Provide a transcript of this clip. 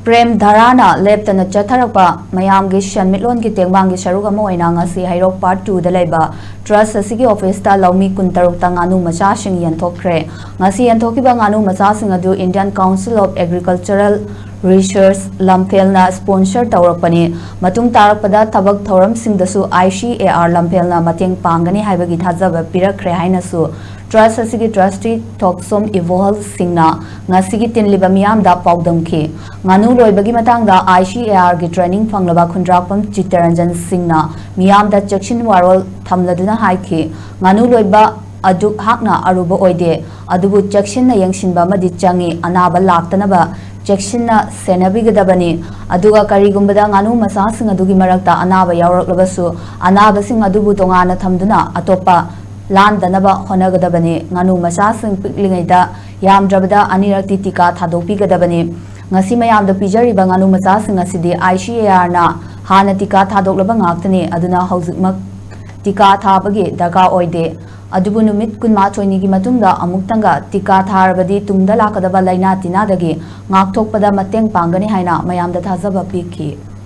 Prem Dharana leptana chatharakpa mayamgi shanmitlongi tengbangi saruga moina ngasi heirok part 2 da leiba trust asigi office ta loumi 16 ta nganu machasing yenthokhre ngasi yenthokiba nganu machasing adu Indian Council of Agricultural Research Lamphelna sponsor tawrakpani matung tarakpada thabak thoram singdasu ICAR Lamphelna mateng pangani haibagi thajaba pirakre hainasu Trust asigi trustee Thoksom evolve singna ngasigi tinliba miyam da paudamki nganu loibagi matangda ICAR gi training fanglaba khundrakpam Chitranjan singna miyam da jakshin warol thamladuna haiki nganu loiba aduk hakna aruba oide adubu jakshinna yangshinba madi changi anaba laktanaba jakshinna senabigadabani aduga karigumbada nganu masasing adugi marakta anaba yawraklabasu anaba sing adubu tongana thamduna atopa Landanaba Honagadabani, Nganu Machasing Piklingada, Yamdrabada, Anirati Tika, Tadopi Gadabani, Nasimayam the Pijari Banganu Machasing Asidi, ICAR na, Hana Tika Tadokabangakani, Aduna Hausmak Tika Tabagi, Daga Oide, Adubunumit Kunmacho Nigimatunda, Amuktanga, Tika Tarabadi, Tunda Lakadaba Laina Tinadagi, Ngak Tokpada Mateng Pangani Haina, Mayam the Tazaba Piki.